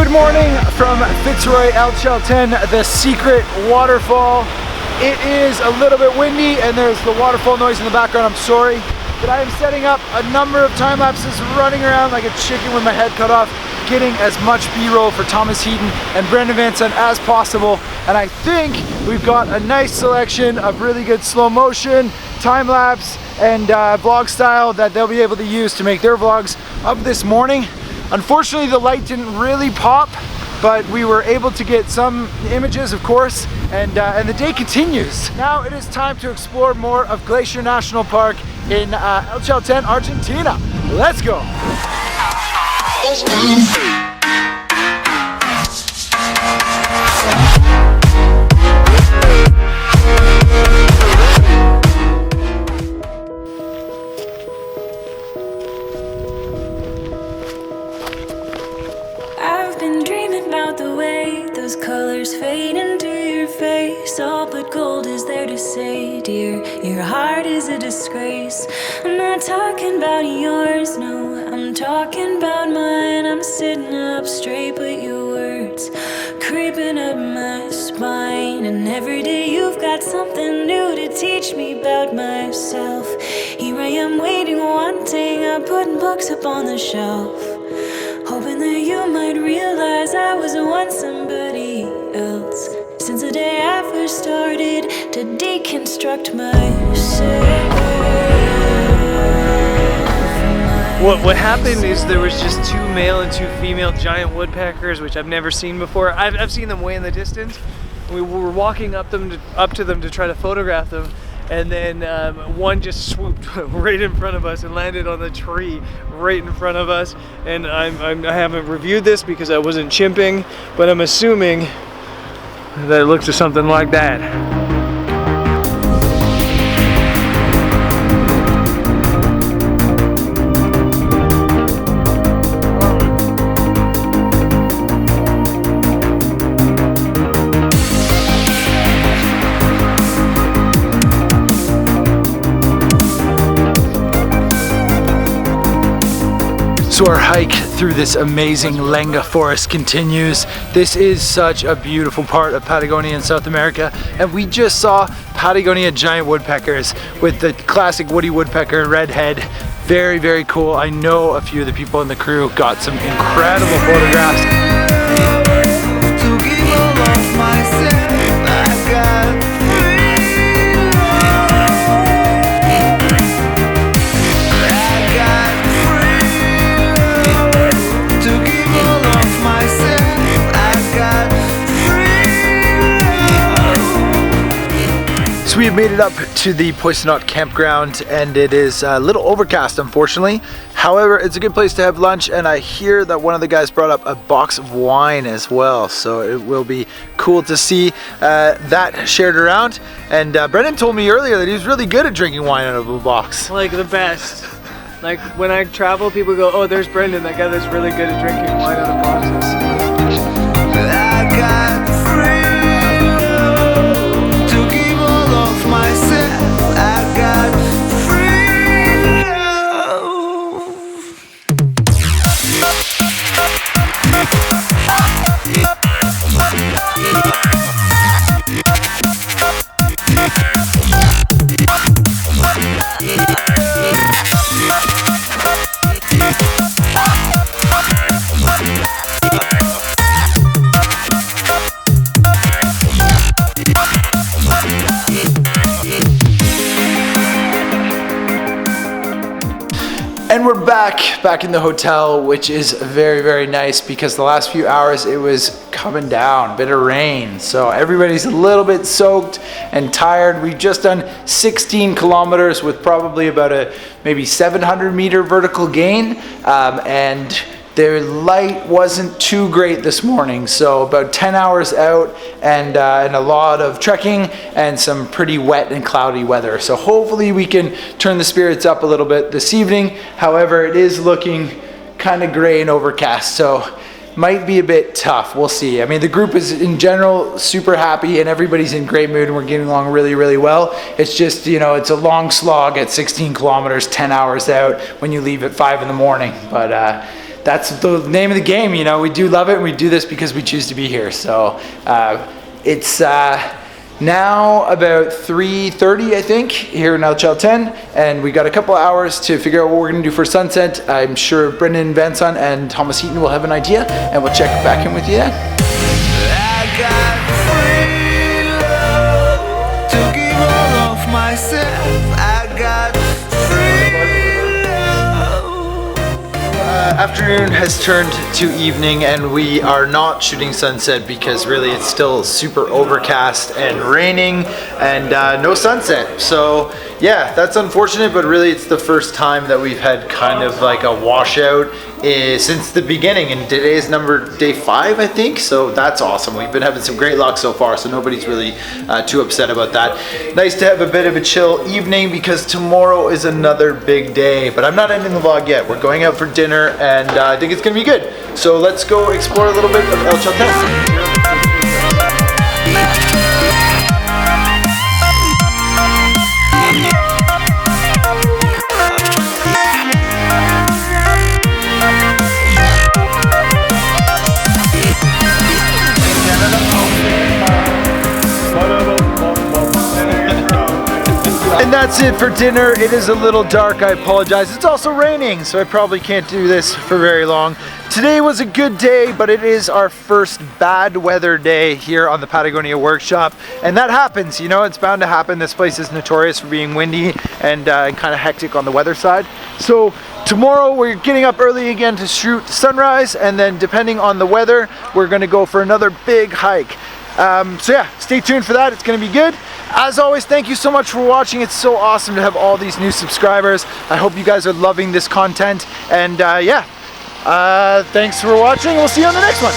Good morning from Fitz Roy at Chalten, the secret waterfall. It is a little bit windy and there's the waterfall noise in the background, I'm sorry. But I am setting up a number of time lapses, running around like a chicken with my head cut off, getting as much B-roll for Thomas Heaton and Brendan Van Sant as possible. And I think we've got a nice selection of really good slow motion, time lapse, and vlog style that they'll be able to use to make their vlogs of this morning. Unfortunately, the light didn't really pop, but we were able to get some images, of course, and the day continues. Now it is time to explore more of Glacier National Park in Chalten, Argentina. Let's go. I've been dreaming about the way those colors fade into your face. All but gold is there to say, dear, your heart is a disgrace. I'm not talking about yours, no, I'm talking about mine. I'm sitting up straight, but your words creeping up my spine. And every day you've got something new to teach me about myself. Here I am waiting, wanting, I'm putting books up on the shelf, hoping that you might realize I was once somebody else. Since the day I first started to deconstruct myself. What happened is there was just 2 male and 2 female giant woodpeckers, which I've never seen before. I've seen them way in the distance. We were walking up to them to try to photograph them, and then one just swooped right in front of us and landed on the tree right in front of us. And I haven't reviewed this because I wasn't chimping, but I'm assuming that it looks to something like that. So our hike through this amazing Lenga forest continues. This is such a beautiful part of Patagonia in South America, and we just saw Patagonia giant woodpeckers with the classic woody woodpecker red head. Very, very cool. I know a few of the people in the crew got some incredible photographs. We have made it up to the Poisonot campground, and it is a little overcast, unfortunately. However, it's a good place to have lunch, and I hear that one of the guys brought up a box of wine as well, so it will be cool to see that shared around. And Brendan told me earlier that he was really good at drinking wine out of a box. Like the best. Like when I travel, people go, "Oh, there's Brendan, that guy that's really good at drinking wine out of boxes." And we're back in the hotel, which is very, very nice because the last few hours it was coming down, bit of rain. So everybody's a little bit soaked and tired. We've just done 16 kilometers with probably about a maybe 700 meter vertical gain. And the light wasn't too great this morning, so about 10 hours out and a lot of trekking and some pretty wet and cloudy weather. So hopefully we can turn the spirits up a little bit this evening. However, it is looking kind of gray and overcast, so might be a bit tough. We'll see. I mean, the group is in general super happy and everybody's in great mood and we're getting along really, really well. It's just, you know, it's a long slog at 16 kilometers, 10 hours out when you leave at 5 in the morning. But that's the name of the game, you know. We do love it, and we do this because we choose to be here. So it's now about 3:30, I think, here in Chalten, and we got a couple hours to figure out what we're gonna do for sunset. I'm sure Brendan Vanson and Thomas Heaton will have an idea, and we'll check back in with you then. I got free love to give all of myself. I got free love. Afternoon has turned to evening, and we are not shooting sunset because really it's still super overcast and raining and no sunset. So yeah, that's unfortunate, but really it's the first time that we've had kind of like a washout since the beginning, and today is day 5, I think, so that's awesome. We've been having some great luck so far, so nobody's really too upset about that. Nice to have a bit of a chill evening because tomorrow is another big day, but I'm not ending the vlog yet. We're going out for dinner, and I think it's gonna be good. So let's go explore a little bit of El Chalten. And that's it for dinner. It is a little dark, I apologize. It's also raining, so I probably can't do this for very long. Today was a good day, but it is our first bad weather day here on the Patagonia workshop. And that happens, you know, it's bound to happen. This place is notorious for being windy and kind of hectic on the weather side. So tomorrow we're getting up early again to shoot sunrise, and then depending on the weather, we're gonna go for another big hike. So yeah, stay tuned for that. It's gonna be good. As always, thank you so much for watching. It's so awesome to have all these new subscribers. I hope you guys are loving this content. And yeah, thanks for watching. We'll see you on the next one.